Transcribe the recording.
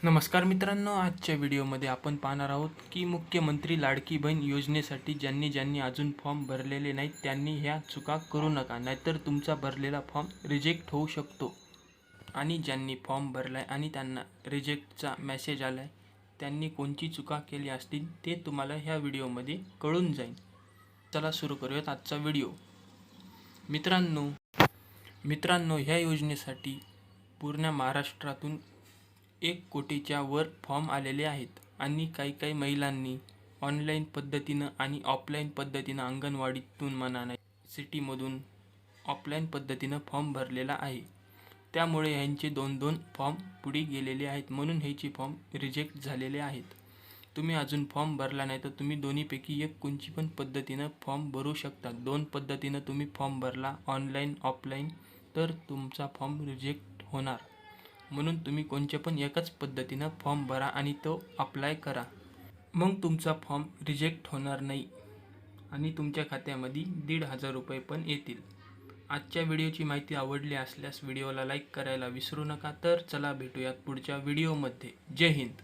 नमस्कार मित्रांनो, आजच्या व्हिडिओमध्ये आपण पाहणार आहोत की मुख्यमंत्री लाडकी बहीण योजनेसाठी ज्यांनी अजून फॉर्म भरलेले नाहीत त्यांनी ह्या चुका करू नका, नाहीतर तुमचा भरलेला फॉर्म रिजेक्ट होऊ शकतो. आणि ज्यांनी फॉर्म भरलाय आणि त्यांना रिजेक्टचा मेसेज आलाय त्यांनी कोणती चुका केली असतील ते तुम्हाला ह्या व्हिडिओमध्ये कळून जाईल. चला सुरू करूयात आजचा व्हिडिओ. मित्रांनो ह्या योजनेसाठी पूर्ण महाराष्ट्रातून 1 कोटीच्या वर फॉर्म आलेले आहेत आणि काही महिलांनी ऑनलाईन पद्धतीनं आणि ऑफलाईन पद्धतीनं अंगणवाडीतून म्हणा नाही सिटीमधून ऑफलाईन पद्धतीनं फॉर्म भरलेला आहे. त्यामुळे ह्यांचे 2 फॉर्म पुढे गेलेले आहेत, म्हणून ह्याची फॉर्म रिजेक्ट झालेले आहेत. तुम्ही अजून फॉर्म भरला नाही तर तुम्ही दोन्हीपैकी कोणची पण पद्धतीनं फॉर्म भरू शकता. 2 पद्धतीनं तुम्ही फॉर्म भरला, ऑनलाईन ऑफलाईन, तर तुमचा फॉर्म रिजेक्ट होणार. म्हणून तुम्ही कोणत्या पण एकाच पद्धतीनं फॉर्म भरा आणि तो अप्लाय करा. मग तुमचा फॉर्म रिजेक्ट होणार नाही आणि तुमच्या खात्यामध्ये 1,500 रुपये पण येतील. आजच्या व्हिडिओची माहिती आवडली असल्यास व्हिडिओला लाईक करायला विसरू नका. तर चला भेटूयात पुढच्या व्हिडिओमध्ये. जय हिंद.